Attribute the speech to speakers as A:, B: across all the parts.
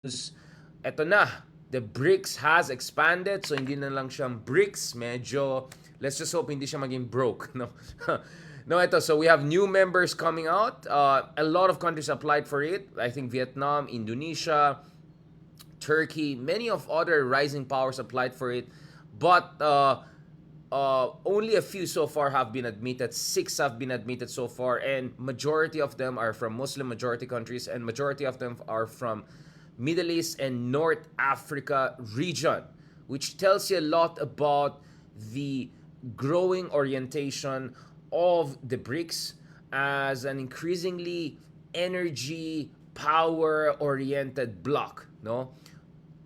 A: Eto na, the BRICS has expanded, so hindi na lang siyang BRICS, medyo, let's just hope hindi siya maging broke, no? No, ito, so we have new members coming out. A lot of countries applied for it. I think Vietnam, Indonesia, Turkey, many of other rising powers applied for it, but only a few so far have been admitted. Six have been admitted so far, and majority of them are from Muslim majority countries, and majority of them are from Middle East and North Africa region, which tells you a lot about the growing orientation of the BRICS as an increasingly energy power oriented bloc, no?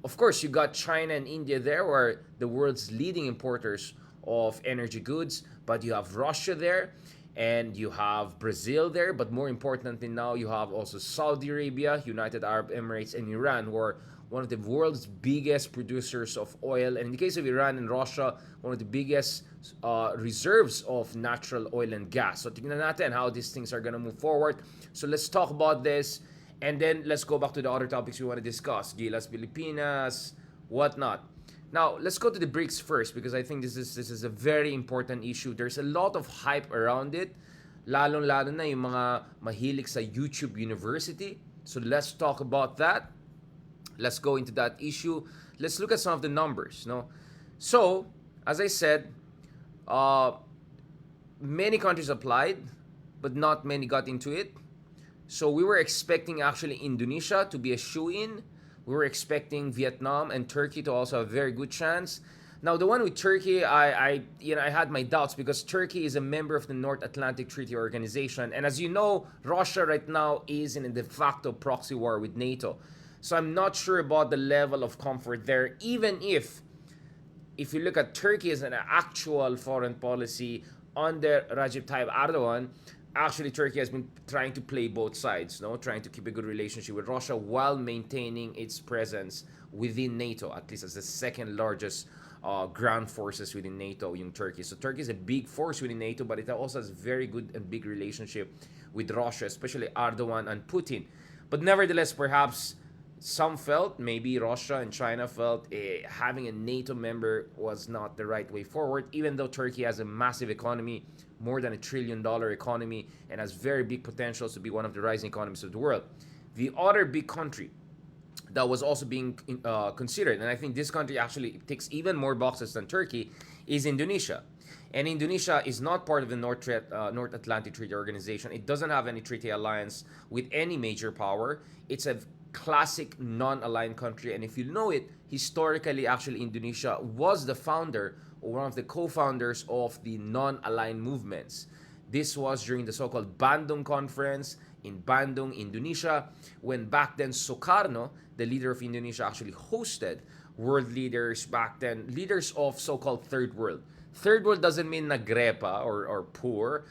A: Of course, you got China and India there, where the world's leading importers of energy goods, but you have Russia there, and you have Brazil there, but more importantly now, you have also Saudi Arabia, United Arab Emirates, and Iran, who are one of the world's biggest producers of oil, and in the case of Iran and Russia, one of the biggest reserves of natural oil and gas. So tingnan natin how these things are gonna move forward. So let's talk about this, and then let's go back to the other topics we want to discuss. Gilas Pilipinas, whatnot. Now, let's go to the BRICS first because I think this is a very important issue. There's a lot of hype around it, lalong-lalo na yung mga mahilig sa YouTube University. So let's talk about that. Let's go into that issue. Let's look at some of the numbers. No, so as I said, uh, many countries applied, but not many got into it. So we were expecting actually Indonesia to be a shoe-in. We were expecting Vietnam and Turkey to also have a very good chance. Now the one with Turkey, I had my doubts because Turkey is a member of the North Atlantic Treaty Organization, and as you know, Russia right now is in a de facto proxy war with NATO. So I'm not sure about the level of comfort there, even if you look at Turkey as an actual foreign policy under Recep Tayyip Erdogan, actually Turkey has been trying to play both sides, no, trying to keep a good relationship with Russia while maintaining its presence within NATO, at least as the second largest ground forces within NATO, yung Turkey. So Turkey is a big force within NATO, but it also has very good and big relationship with Russia, especially Erdogan and Putin. But nevertheless, perhaps some felt, maybe Russia and China felt, having a NATO member was not the right way forward, even though Turkey has a massive economy, more than $1 trillion economy, and has very big potentials to be one of the rising economies of the world. The other big country that was also being considered, and I think this country actually ticks even more boxes than Turkey, is Indonesia. And Indonesia is not part of the North Atlantic Treaty Organization. It doesn't have any treaty alliance with any major power. It's a classic non-aligned country, and if you know it, historically actually Indonesia was the founder or one of the co-founders of the non-aligned movements. This was during the so-called Bandung Conference in Bandung, Indonesia, when back then Sukarno, the leader of Indonesia, actually hosted world leaders back then, leaders of so-called third world. Third world doesn't mean nagrepa or poor.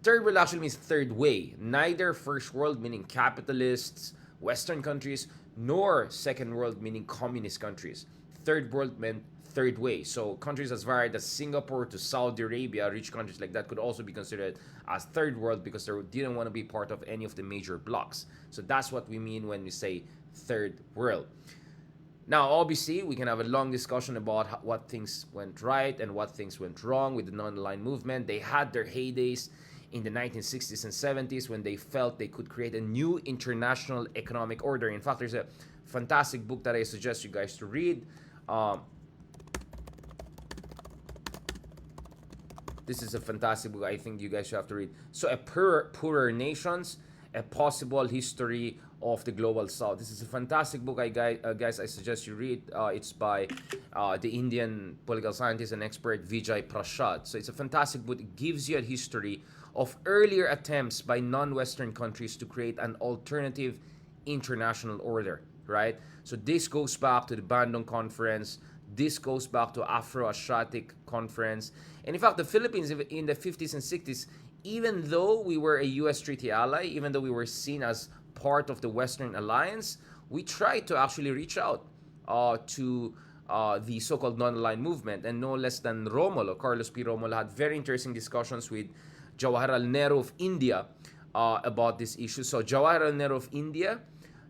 A: Third world actually means third way. Neither first world, meaning capitalists, Western countries, nor second world, meaning communist countries. Third world meant third way. So countries as varied as Singapore to Saudi Arabia, rich countries like that, could also be considered as third world because they didn't want to be part of any of the major blocs. So that's what we mean when we say third world. Now, obviously, we can have a long discussion about what things went right and what things went wrong with the non-aligned movement. They had their heydays in the 1960s and 70s when they felt they could create a new international economic order. In fact, there's a fantastic book that I suggest you guys to read. This is a fantastic book I think you guys should have to read. So, Poorer Nations, A Possible History of the Global South. This is a fantastic book, guys. I suggest you read. It's by the Indian political scientist and expert Vijay Prashad. So it's a fantastic book. It gives you a history of earlier attempts by non-Western countries to create an alternative international order, right? So this goes back to the Bandung Conference. This goes back to Afro-Asiatic Conference. And in fact, the Philippines in the 50s and 60s, even though we were a U.S. treaty ally, even though we were seen as part of the Western alliance, we tried to actually reach out to the so-called non-aligned movement. And no less than Romulo, Carlos P. Romulo, had very interesting discussions with Jawaharlal Nehru of India about this issue. So Jawaharlal Nehru of India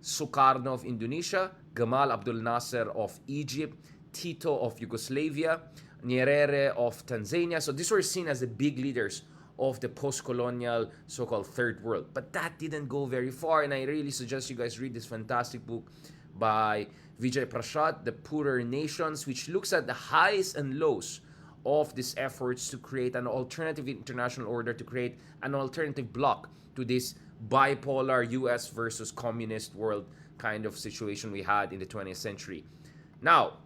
A: Sukarno of Indonesia, Gamal Abdel Nasser of Egypt, Tito of Yugoslavia, Nyerere of Tanzania. So these were seen as the big leaders of the post-colonial so-called third world. But that didn't go very far, and I really suggest you guys read this fantastic book by Vijay Prashad, The Poorer Nations, which looks at the highs and lows of these efforts to create an alternative international order, to create an alternative bloc to this bipolar US versus communist world kind of situation we had in the 20th century. Now,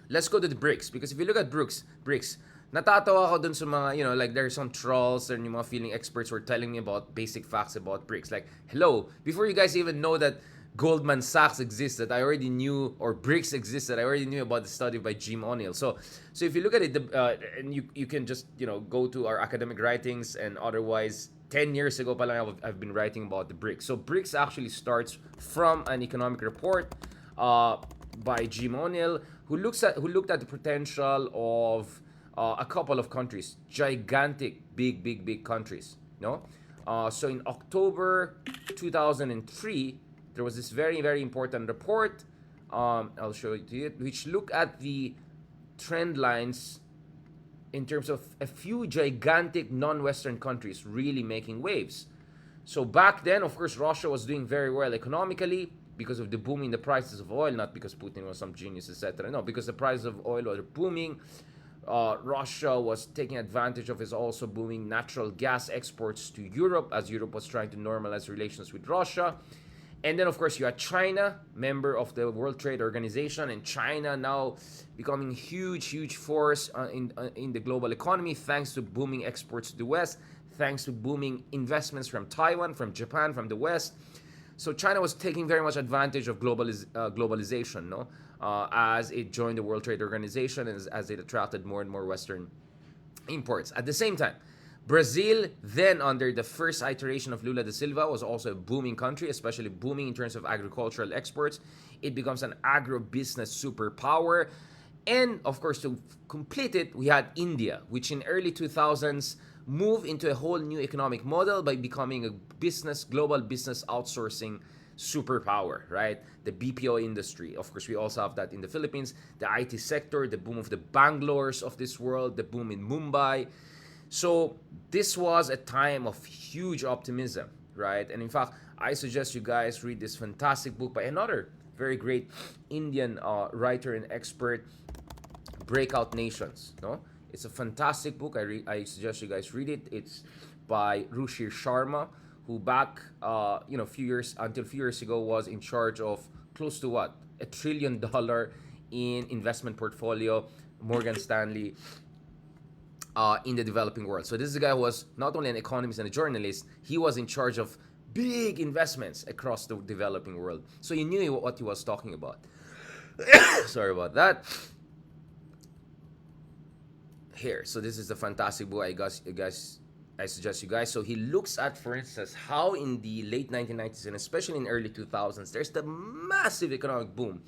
A: let's go to the BRICS, because if you look at BRICS, natatawa ako dun sa mga, like there's some trolls and yung mga feeling experts were telling me about basic facts about BRICS. Like, hello, before you guys even know that Goldman Sachs existed, I already knew, or BRICS existed, I already knew about the study by Jim O'Neill. So if you look at it, and you can just, go to our academic writings, and otherwise, 10 years ago pa lang I've been writing about the BRICS. So BRICS actually starts from an economic report by Jim O'Neill, who looked at the potential of a couple of countries, gigantic, big countries. So in October 2003, there was this very, very important report. I'll show it to you, which looked at the trend lines in terms of a few gigantic non-Western countries really making waves. So back then, of course, Russia was doing very well economically because of the booming the prices of oil, not because Putin was some genius, etc. No, because the prices of oil were booming. Russia was taking advantage of his also booming natural gas exports to Europe, as Europe was trying to normalize relations with Russia. And then, of course, you had China, member of the World Trade Organization, and China now becoming huge force in the global economy, thanks to booming exports to the West, thanks to booming investments from Taiwan, from Japan, from the West. So China was taking very much advantage of globalization, as it joined the World Trade Organization and as it attracted more and more Western imports. At the same time, Brazil, then under the first iteration of Lula da Silva, was also a booming country, especially booming in terms of agricultural exports. It becomes an agribusiness superpower. And of course, to complete it, we had India, which in early 2000s moved into a whole new economic model by becoming a global business outsourcing superpower, right? The BPO industry. Of course, we also have that in the Philippines. The IT sector, the boom of the Bangalores of this world, the boom in Mumbai. So this was a time of huge optimism, right? And in fact, I suggest you guys read this fantastic book by another very great Indian writer and expert, Breakout Nations. It's a fantastic book. I suggest you guys read it. It's by Ruchir Sharma, who back until a few years ago was in charge of close to $1 trillion in investment portfolio, Morgan Stanley, in the developing world. So this is a guy who was not only an economist and a journalist, he was in charge of big investments across the developing world. So he knew what he was talking about. Sorry about that. Here, so this is a fantastic book I suggest you guys. So he looks at, for instance, how in the late 1990s and especially in early 2000s, there's the massive economic boom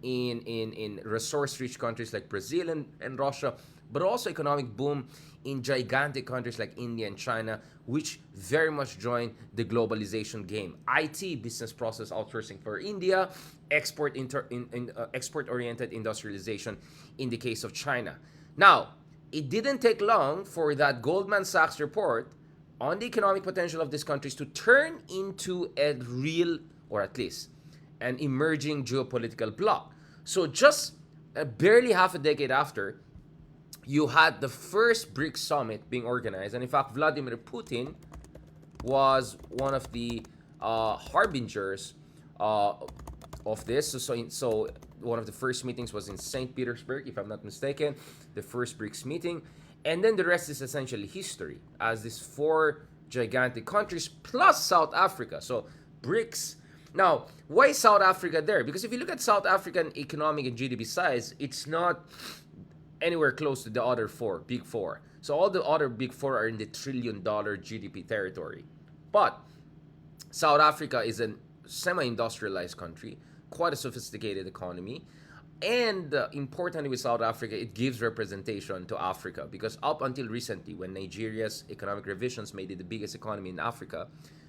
A: in resource-rich countries like Brazil and Russia, but also economic boom in gigantic countries like India and China, which very much joined the globalization game. IT, business process outsourcing for India, export-oriented industrialization in the case of China. Now, it didn't take long for that Goldman Sachs report on the economic potential of these countries to turn into a real, or at least an emerging geopolitical bloc. So just barely half a decade after, you had the first BRICS summit being organized. And in fact, Vladimir Putin was one of the harbingers of this. So one of the first meetings was in St. Petersburg, if I'm not mistaken, the first BRICS meeting. And then the rest is essentially history, as these 4 gigantic countries plus South Africa. So BRICS. Now, why South Africa there? Because if you look at South African economic and GDP size, it's not anywhere close to the other big four. So all the other big four are in the $1 trillion GDP territory. But South Africa is a semi-industrialized country, quite a sophisticated economy. And importantly with South Africa, it gives representation to Africa, because up until recently, when Nigeria's economic revisions made it the biggest economy in Africa,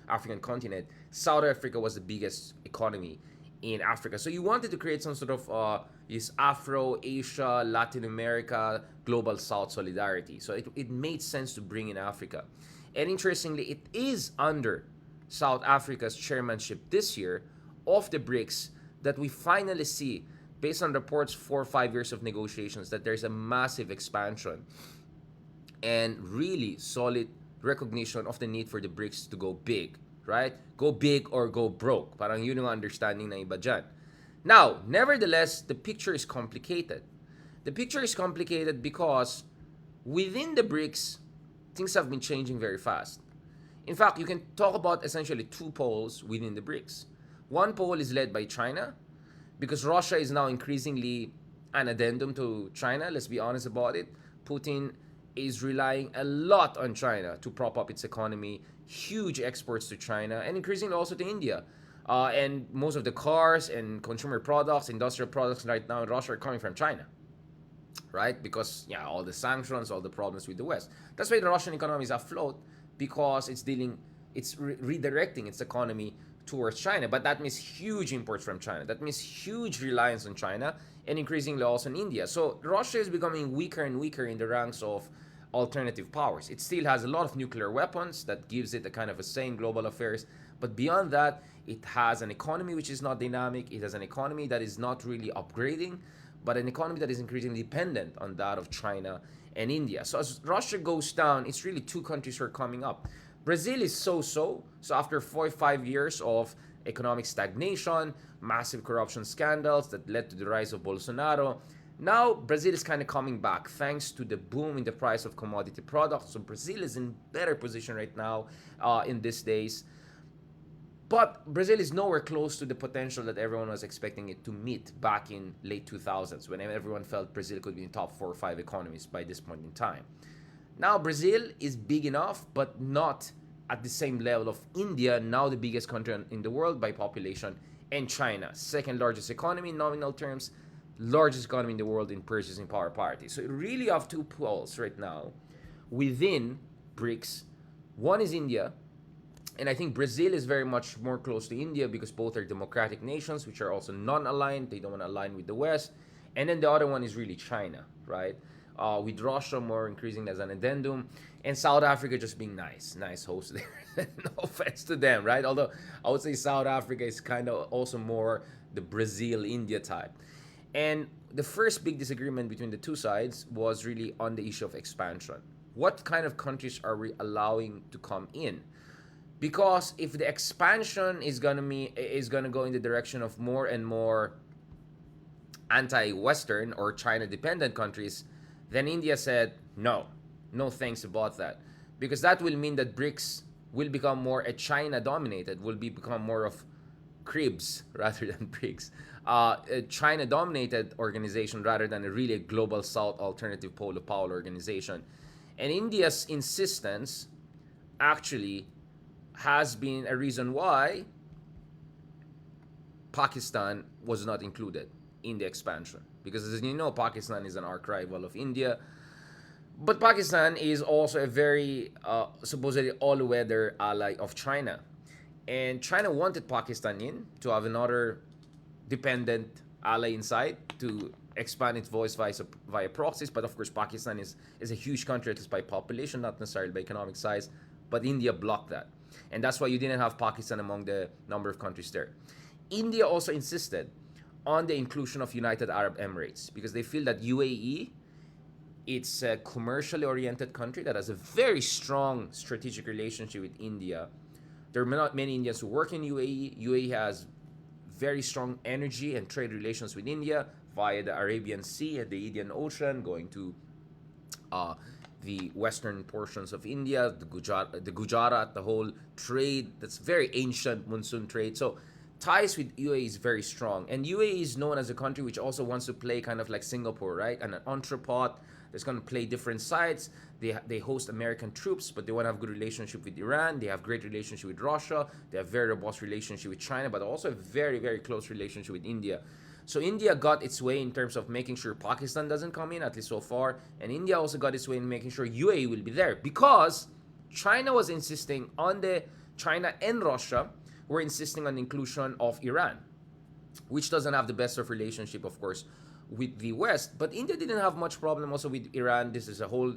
A: African continent, South Africa was the biggest economy in Africa. So you wanted to create some sort of this Afro, Asia, Latin America, Global South solidarity. So it made sense to bring in Africa. And interestingly, it is under South Africa's chairmanship this year of the BRICS that we finally see, based on reports 4 or 5 years of negotiations, that there's a massive expansion and really solid recognition of the need for the BRICS to go big, right? Go big or go broke. Parang yun ang understanding ng iba dyan. Now, nevertheless, the picture is complicated. The picture is complicated because within the BRICS, things have been changing very fast. In fact, you can talk about essentially two poles within the BRICS. One pole is led by China, because Russia is now increasingly an addendum to China. Let's be honest about it. Putin is relying a lot on China to prop up its economy, huge exports to China, and increasingly also to India. And most of the cars and consumer products, industrial products right now in Russia are coming from China, right? Because all the sanctions, all the problems with the West. That's why the Russian economy is afloat, because it's redirecting its economy towards China. But that means huge imports from China. That means huge reliance on China, and increasingly also in India. So Russia is becoming weaker and weaker in the ranks of alternative powers. It still has a lot of nuclear weapons that gives it a kind of a say in global affairs. But beyond that, it has an economy which is not dynamic. It has an economy that is not really upgrading, but an economy that is increasingly dependent on that of China and India. So as Russia goes down, it's really two countries who are coming up. Brazil is so-so. So after 4 or 5 years of economic stagnation, massive corruption scandals that led to the rise of Bolsonaro, now Brazil is kind of coming back thanks to the boom in the price of commodity products. So Brazil is in better position right now in these days. But Brazil is nowhere close to the potential that everyone was expecting it to meet back in late 2000s, when everyone felt Brazil could be in top 4 or 5 economies by this point in time. Now Brazil is big enough, but not at the same level of India, now the biggest country in the world by population, and China, second largest economy in nominal terms, largest economy in the world in purchasing power parity. So you really have two poles right now within BRICS. One is India, and I think Brazil is very much more close to India because both are democratic nations which are also non-aligned. They don't want to align with the West. And then the other one is really China, right? With Russia more increasing as an addendum, and South Africa just being nice host there. No offense to them, right? Although I would say South Africa is kind of also more the Brazil-India type. And the first big disagreement between the two sides was really on the issue of expansion. What kind of countries are we allowing to come in? Because if the expansion is gonna go in the direction of more and more anti-Western or China-dependent countries, then India said no thanks about that, because that will mean that BRICS will become more a China-dominated, will become more of cribs rather than BRICS, a China-dominated organization rather than a really global South alternative pole of power organization. And India's insistence actually has been a reason why Pakistan was not included in the expansion. Because as you know, Pakistan is an arch rival of India. But Pakistan is also a very supposedly all-weather ally of China. And China wanted Pakistan in to have another dependent ally inside to expand its voice via proxies. But of course, Pakistan is a huge country, at least by population, not necessarily by economic size. But India blocked that. And that's why you didn't have Pakistan among the number of countries there. India also insisted on the inclusion of United Arab Emirates because they feel that UAE, it's a commercially oriented country that has a very strong strategic relationship with India. There are not many Indians who work in UAE. UAE has very strong energy and trade relations with India via the Arabian Sea and the Indian Ocean, going to the western portions of India, the Gujarat, the whole trade that's very ancient monsoon trade. So ties with UAE is very strong. And UAE is known as a country which also wants to play kind of like Singapore, right? And an entrepot that's going to play different sides. They host American troops, but they want to have good relationship with Iran. They have great relationship with Russia. They have very robust relationship with China, but also a very, very close relationship with India. So India got its way in terms of making sure Pakistan doesn't come in, at least so far. And India also got its way in making sure UAE will be there because China was insisting on the China and Russia were insisting on the inclusion of Iran, which doesn't have the best of relationship, of course, with the West. But India didn't have much problem also with Iran. This is a whole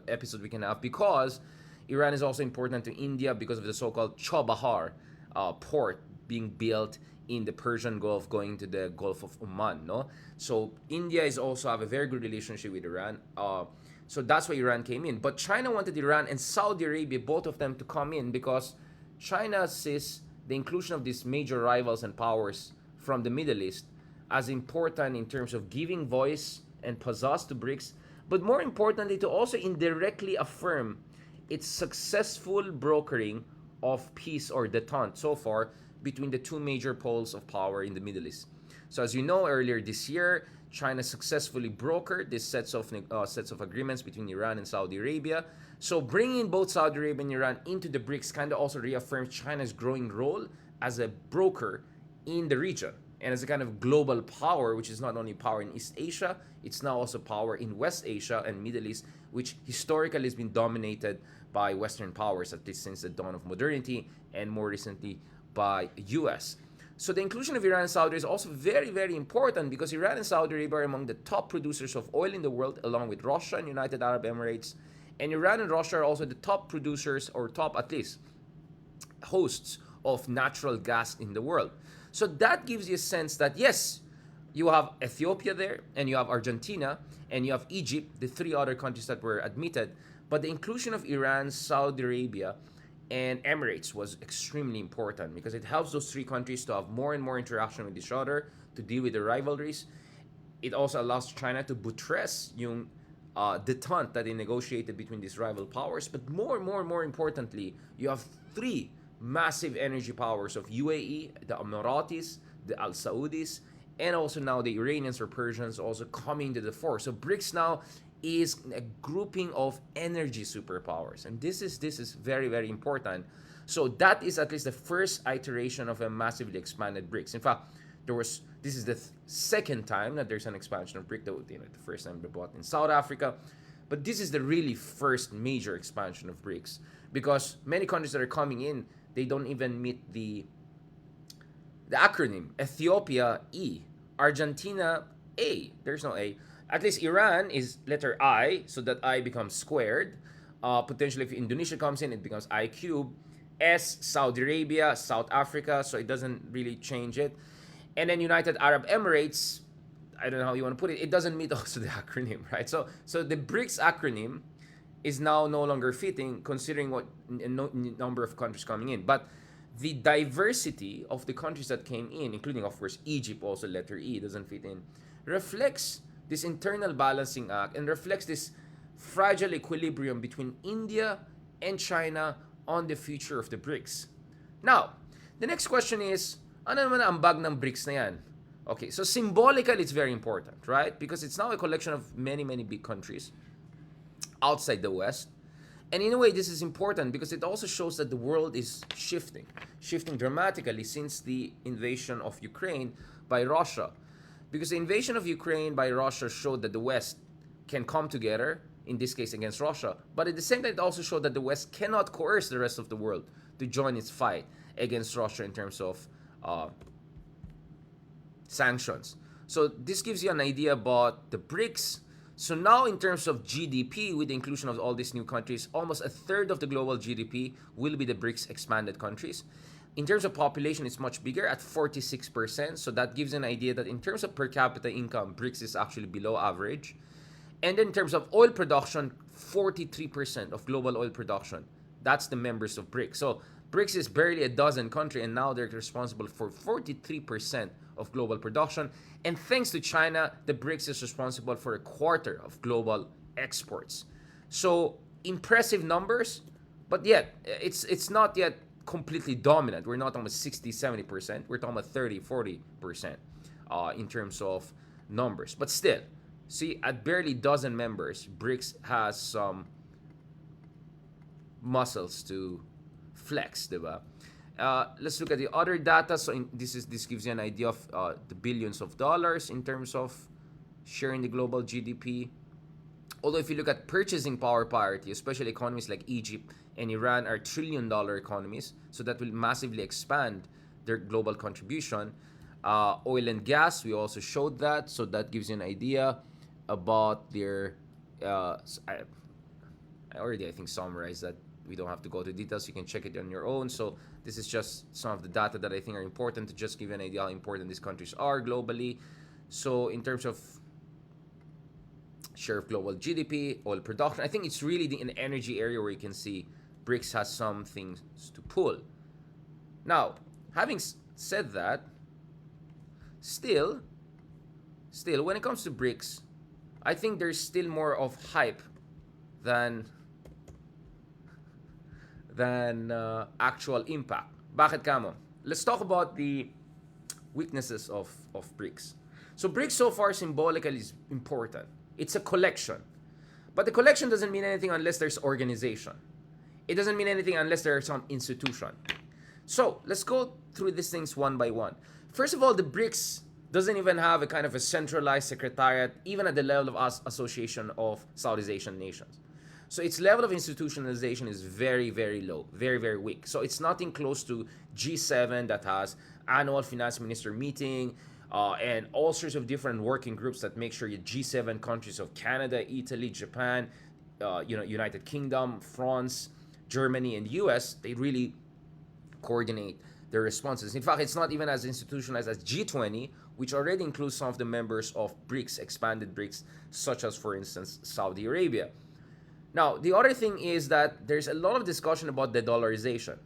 A: episode we can have, because Iran is also important to India because of the so-called Chabahar port being built in the Persian Gulf going to the Gulf of Oman. No, so India is also have a very good relationship with Iran. So that's why Iran came in. But China wanted Iran and Saudi Arabia, both of them, to come in because China sees the inclusion of these major rivals and powers from the Middle East as important in terms of giving voice and pizzazz to BRICS, but more importantly, to also indirectly affirm its successful brokering of peace or detente so far between the two major poles of power in the Middle East. So as you know, earlier this year, China successfully brokered these sets of agreements between Iran and Saudi Arabia. So bringing both Saudi Arabia and Iran into the BRICS kind of also reaffirms China's growing role as a broker in the region and as a kind of global power, which is not only power in East Asia, it's now also power in West Asia and Middle East, which historically has been dominated by Western powers, at least since the dawn of modernity, and more recently by US. So the inclusion of Iran and Saudi Arabia is also very, very important because Iran and Saudi Arabia are among the top producers of oil in the world, along with Russia and United Arab Emirates. And Iran and Russia are also the top producers, or top at least, hosts of natural gas in the world. So that gives you a sense that yes, you have Ethiopia there, and you have Argentina, and you have Egypt, the three other countries that were admitted. But the inclusion of Iran, Saudi Arabia, and Emirates was extremely important because it helps those three countries to have more and more interaction with each other, to deal with the rivalries. It also allows China to buttress yung detente that they negotiated between these rival powers. But more importantly, you have three massive energy powers of UAE, the Emiratis, the Al Saudis, and also now the Iranians or Persians also coming to the fore. So BRICS now is a grouping of energy superpowers, and this is very, very important. So that is at least the first iteration of a massively expanded BRICS. In fact, this is the second time that there's an expansion of BRICS. The first time they bought in South Africa, but this is the really first major expansion of BRICS because many countries that are coming in, they don't even meet the acronym. Ethiopia E, Argentina A. There's no A. At least Iran is letter I, so that I becomes squared. Potentially, if Indonesia comes in, it becomes I cubed. S, Saudi Arabia, South Africa, so it doesn't really change it. And then United Arab Emirates, I don't know how you want to put it, it doesn't meet also the acronym, right? So the BRICS acronym is now no longer fitting considering what number of countries coming in. But the diversity of the countries that came in, including, of course, Egypt, also letter E, doesn't fit in, reflects this internal balancing act and reflects this fragile equilibrium between India and China on the future of the BRICS. Now, the next question is, ano naman ang ambag ng BRICS na yan? Okay, so symbolically, it's very important, right? Because it's now a collection of many, many big countries outside the West. And in a way, this is important because it also shows that the world is shifting dramatically since the invasion of Ukraine by Russia. Because the invasion of Ukraine by Russia showed that the West can come together, in this case against Russia, but at the same time it also showed that the West cannot coerce the rest of the world to join its fight against Russia in terms of sanctions. So this gives you an idea about the BRICS. So now in terms of GDP, with the inclusion of all these new countries, almost a third of the global GDP will be the BRICS expanded countries. In terms of population, it's much bigger at 46%. So that gives an idea that in terms of per capita income, BRICS is actually below average. And then in terms of oil production, 43% of global oil production. That's the members of BRICS. So BRICS is barely a dozen countries, and now they're responsible for 43% of global production. And thanks to China, the BRICS is responsible for a quarter of global exports. So impressive numbers, but yet it's not yet completely dominant. We're not talking about 60-70%. We're talking about 30-40% in terms of numbers. But still, see, at barely dozen members, BRICS has some muscles to flex, diba? Let's look at the other data. So this gives you an idea of the billions of dollars in terms of sharing the global GDP. Although if you look at purchasing power parity, especially economies like Egypt and Iran are trillion-dollar economies, so that will massively expand their global contribution. Oil and gas, we also showed that, so that gives you an idea about their. I already, I think, summarized that. We don't have to go to details. You can check it on your own. So this is just some of the data that I think are important to just give you an idea how important these countries are globally. So in terms of share of global GDP, oil production, I think it's really an energy area where you can see BRICS has some things to pull. Now, having said that, still, when it comes to BRICS, I think there's still more of hype than actual impact. Bakit kamo? Let's talk about the weaknesses of BRICS. So BRICS so far symbolically is important. It's a collection. But the collection doesn't mean anything unless there's organization. It doesn't mean anything unless there's some institution. So let's go through these things one by one. First of all, the BRICS doesn't even have a kind of a centralized secretariat, even at the level of Association of Southeast Asian Nations. So its level of institutionalization is very, very low, very, very weak. So it's nothing close to G7 that has annual finance minister meeting and all sorts of different working groups that make sure your G7 countries of Canada, Italy, Japan, United Kingdom, France, Germany, and US, they really coordinate their responses. In fact, it's not even as institutionalized as G20, which already includes some of the members of BRICS, expanded BRICS, such as, for instance, Saudi Arabia. Now, the other thing is that there's a lot of discussion about the dollarization.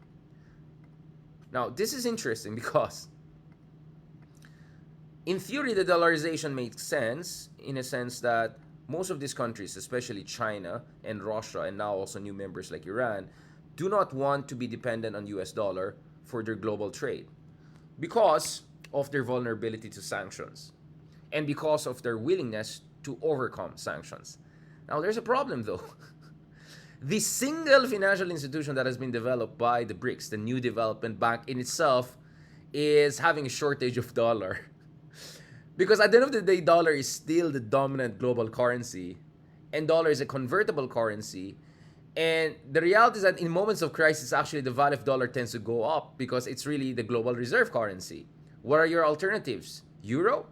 A: Now, this is interesting because in theory, the dollarization makes sense in a sense that most of these countries, especially China and Russia, and now also new members like Iran, do not want to be dependent on US dollar for their global trade because of their vulnerability to sanctions and because of their willingness to overcome sanctions. Now, there's a problem though. The single financial institution that has been developed by the BRICS, the New Development Bank in itself, is having a shortage of dollar. Because at the end of the day, dollar is still the dominant global currency, and dollar is a convertible currency. And the reality is that in moments of crisis, actually the value of dollar tends to go up because it's really the global reserve currency. What are your alternatives? Euro?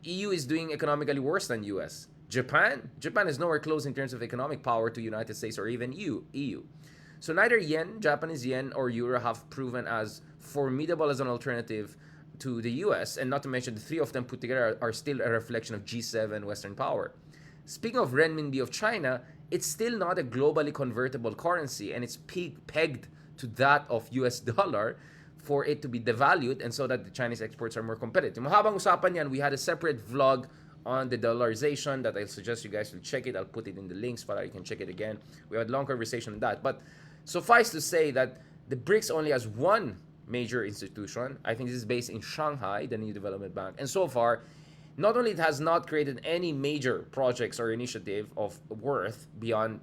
A: EU is doing economically worse than US. Japan is nowhere close in terms of economic power to United States or even EU. So neither yen, Japanese yen, or euro have proven as formidable as an alternative to the US, and not to mention the three of them put together are still a reflection of G7 Western power. Speaking of renminbi of China, it's still not a globally convertible currency, and it's pegged to that of US dollar for it to be devalued and so that the Chinese exports are more competitive. Mahabang usapan yan, we had a separate vlog on the dollarization that I suggest you guys will check it. I'll put it in the links so that you can check it again. We had a long conversation on that. But suffice to say that the BRICS only has one major institution. I think this is based in Shanghai, the New Development Bank. And so far, not only it has not created any major projects or initiative of worth beyond,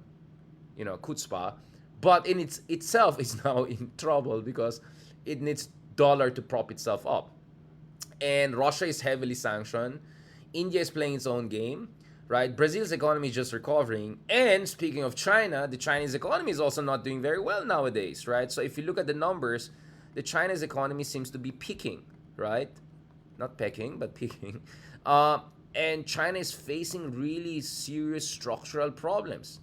A: chutzpah, but in itself is now in trouble because it needs dollar to prop itself up. And Russia is heavily sanctioned. India is playing its own game, right? Brazil's economy is just recovering. And speaking of China, the Chinese economy is also not doing very well nowadays, right? So if you look at the numbers, the China's economy seems to be peaking, right? Not pecking, but peaking. And China is facing really serious structural problems.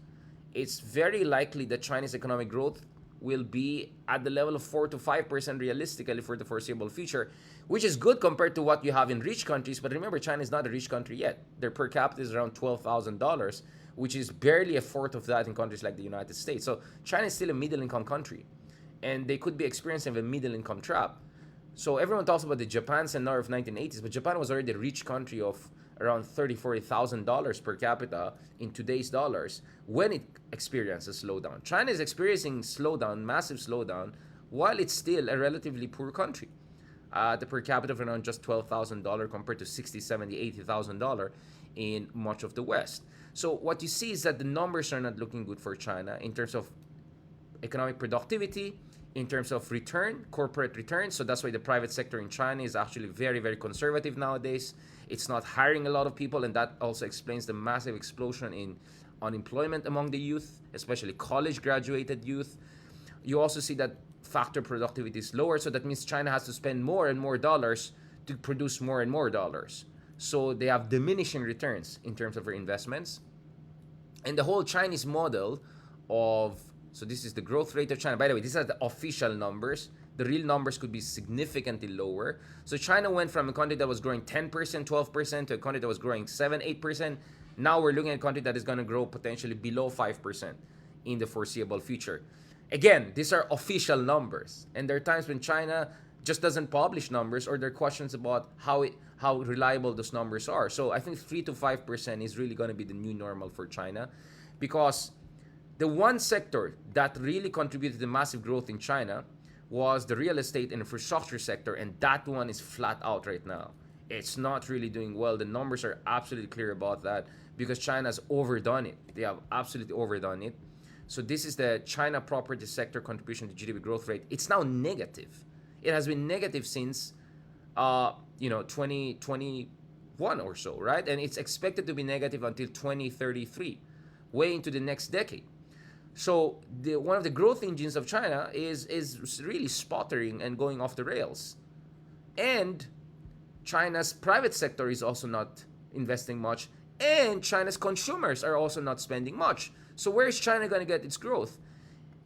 A: It's very likely that China's economic growth will be at the level of 4 to 5% realistically for the foreseeable future, which is good compared to what you have in rich countries. But remember, China is not a rich country yet. Their per capita is around $12,000, which is barely a fourth of that in countries like the United States. So China is still a middle-income country, and they could be experiencing a middle-income trap. So everyone talks about the Japan scenario of 1980s, but Japan was already a rich country of around $40,000 per capita in today's dollars when it experienced a slowdown. China is experiencing slowdown, massive slowdown, while it's still a relatively poor country. The per capita of around just $12,000 compared to $60,000, $70,000, $80,000 in much of the West. So what you see is that the numbers are not looking good for China in terms of economic productivity, in terms of return, corporate return. So that's why the private sector in China is actually very, very conservative nowadays. It's not hiring a lot of people, and that also explains the massive explosion in unemployment among the youth, especially college graduated youth. You also see that factor productivity is lower, so that means China has to spend more and more dollars to produce more and more dollars. So they have diminishing returns in terms of their investments. And the whole Chinese model of, so this is the growth rate of China. By the way, these are the official numbers. The real numbers could be significantly lower. So China went from a country that was growing 10%, 12% to a country that was growing 7, 8%. Now we're looking at a country that is going to grow potentially below 5% in the foreseeable future. Again, these are official numbers. And there are times when China just doesn't publish numbers, or there are questions about how reliable those numbers are. So I think 3 to 5% is really going to be the new normal for China, because the one sector that really contributed to massive growth in China was the real estate and infrastructure sector, and that one is flat out right now. It's not really doing well. The numbers are absolutely clear about that, because China's overdone it. They have absolutely overdone it. So this is the China property sector contribution to GDP growth rate. It's now negative. It has been negative since 2021 or so, right? And it's expected to be negative until 2033, way into the next decade. So one of the growth engines of China is really sputtering and going off the rails. And China's private sector is also not investing much, and China's consumers are also not spending much. So where is China going to get its growth?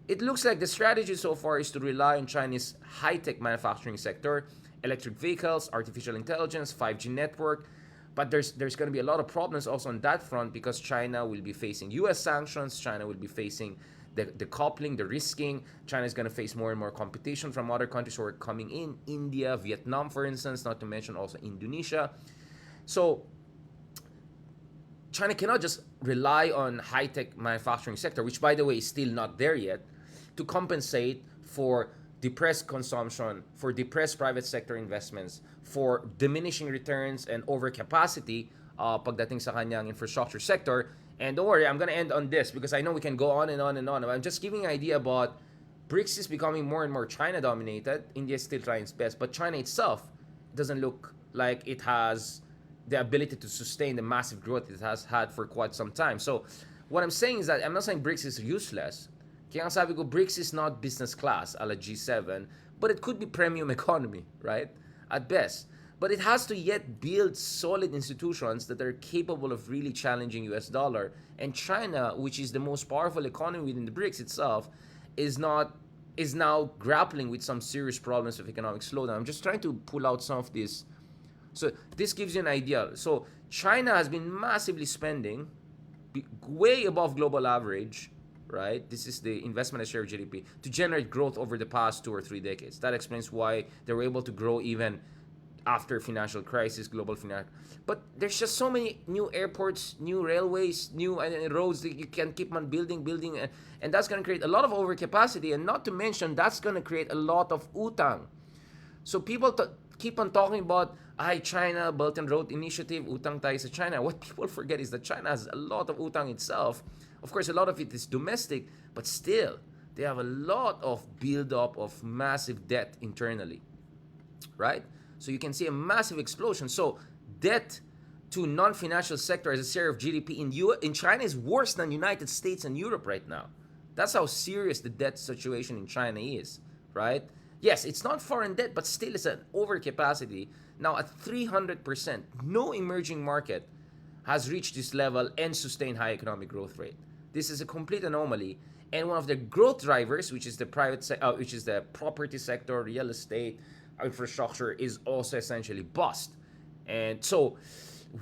A: It looks like the strategy so far is to rely on China's high-tech manufacturing sector, electric vehicles, artificial intelligence, 5G network. But there's going to be a lot of problems also on that front, because China will be facing US sanctions. China will be facing the coupling, the risking. China is going to face more and more competition from other countries who are coming in. India, Vietnam, for instance, not to mention also Indonesia. So China cannot just rely on high-tech manufacturing sector, which, by the way, is still not there yet, to compensate for depressed consumption, for depressed private sector investments, for diminishing returns and overcapacity pagdating sa kanyang infrastructure sector. And don't worry, I'm going to end on this, because I know we can go on and on and on. I'm just giving an idea about BRICS is becoming more and more China-dominated. India is still trying its best, but China itself doesn't look like it has the ability to sustain the massive growth it has had for quite some time. So what I'm saying is that I'm not saying BRICS is useless. Kaya nga sabi ko, BRICS is not business class a la G7, but it could be premium economy, right? At best. But it has to yet build solid institutions that are capable of really challenging US dollar. And China, which is the most powerful economy within the BRICS itself, is now grappling with some serious problems of economic slowdown. I'm just trying to pull out some of this. So this gives you an idea. So China has been massively spending, way above global average, right? This is the investment as share of GDP, to generate growth over the past 2 or 3 decades. That explains why they were able to grow even after financial crisis, global financial. But there's just so many new airports, new railways, new roads that you can keep on building, and that's going to create a lot of overcapacity, and not to mention that's going to create a lot of utang. So people keep on talking about China Belt and Road Initiative, utang tayo sa China. What people forget is that China has a lot of utang itself. Of course, a lot of it is domestic, but still, they have a lot of build-up of massive debt internally, right? So you can see a massive explosion. So debt to non-financial sector as a share of GDP in China is worse than United States and Europe right now. That's how serious the debt situation in China is, right? Yes, it's not foreign debt, but still it's an overcapacity. Now at 300%, no emerging market has reached this level and sustained high economic growth rate. This is a complete anomaly. And one of the growth drivers, which is the which is the property sector, real estate, infrastructure, is also essentially bust. And so,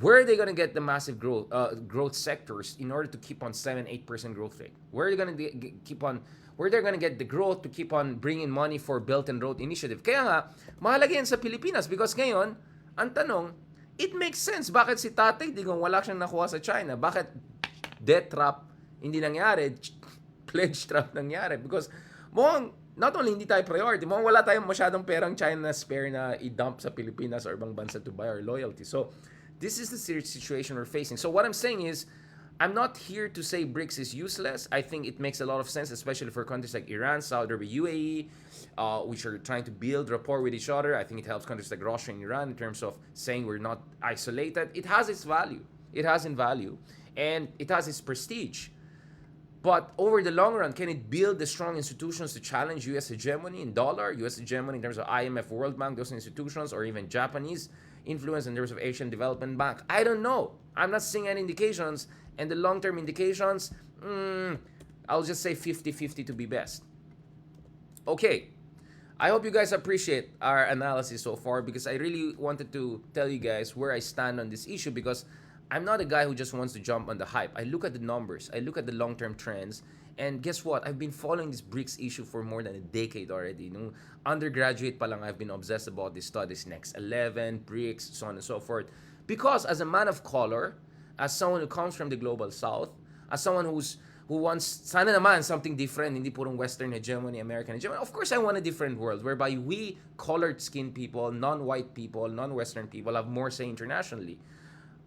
A: where are they going to get the massive growth sectors in order to keep on 7-8% growth rate? Where are they going to where they're going to get the growth to keep on bringing money for Belt and Road Initiative? Kaya nga, mahalaga yan sa Pilipinas, because ngayon, ang tanong, it makes sense. Bakit si tatay, wala siyang nakuha sa China? Bakit debt trap hindi nangyari, pledge trap nangyari? Because mukhang, not only hindi tayo priority, mukhang wala tayong masyadong perang China na spare na i-dump sa Pilipinas or ibang bansa to buy our loyalty. So, this is the serious situation we're facing. So what I'm saying is, I'm not here to say BRICS is useless. I think it makes a lot of sense, especially for countries like Iran, Saudi Arabia, UAE, which are trying to build rapport with each other. I think it helps countries like Russia and Iran in terms of saying we're not isolated. It has its value. It has in value, and it has its prestige. But over the long run, can it build the strong institutions to challenge U.S. hegemony in dollar, U.S. hegemony in terms of IMF, World Bank, those institutions, or even Japanese influence in terms of Asian Development Bank? I don't know. I'm not seeing any indications. And the long-term indications, I'll just say 50-50 to be best. Okay, I hope you guys appreciate our analysis so far, because I really wanted to tell you guys where I stand on this issue, because I'm not a guy who just wants to jump on the hype. I look at the numbers, I look at the long-term trends, and guess what? I've been following this BRICS issue for more than a decade already. Nung undergraduate pa lang, I've been obsessed about these studies, Next 11, BRICS, so on and so forth. Because as a man of color, as someone who comes from the global south, as someone who wants sana naman something different, hindi purong Western hegemony, American hegemony. Of course, I want a different world whereby we colored skin people, non-white people, non-Western people have more say internationally.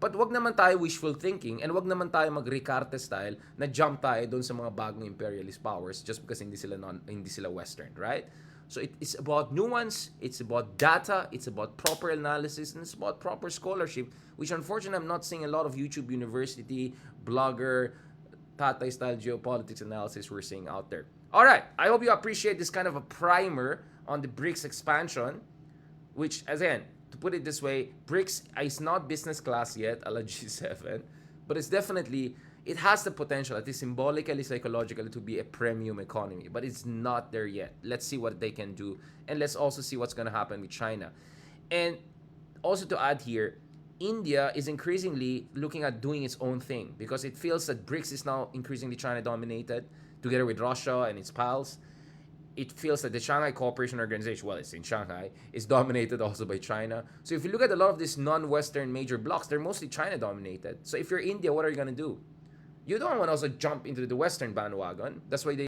A: But wag naman tayo wishful thinking, and wag naman tayo mag-Ricarte style na jump tayo doon sa mga bagong imperialist powers just because hindi sila Western, right? So it's about nuance, it's about data, it's about proper analysis, and it's about proper scholarship, which unfortunately I'm not seeing a lot of YouTube University, blogger, Tatay style geopolitics analysis we're seeing out there. All right, I hope you appreciate this kind of a primer on the BRICS expansion, which, again, to put it this way, BRICS is not business class yet, a la G7, but it's definitely, it has the potential, at least symbolically, psychologically, to be a premium economy, but it's not there yet. Let's see what they can do, and let's also see what's going to happen with China. And also to add here, India is increasingly looking at doing its own thing, because it feels that BRICS is now increasingly China dominated, together with Russia and its pals. It feels that the Shanghai Cooperation Organization, well, it's in Shanghai, is dominated also by China. So if you look at a lot of these non-Western major blocs, they're mostly China dominated. So if you're India, what are you going to do? You don't want to also jump into the Western bandwagon. That's why they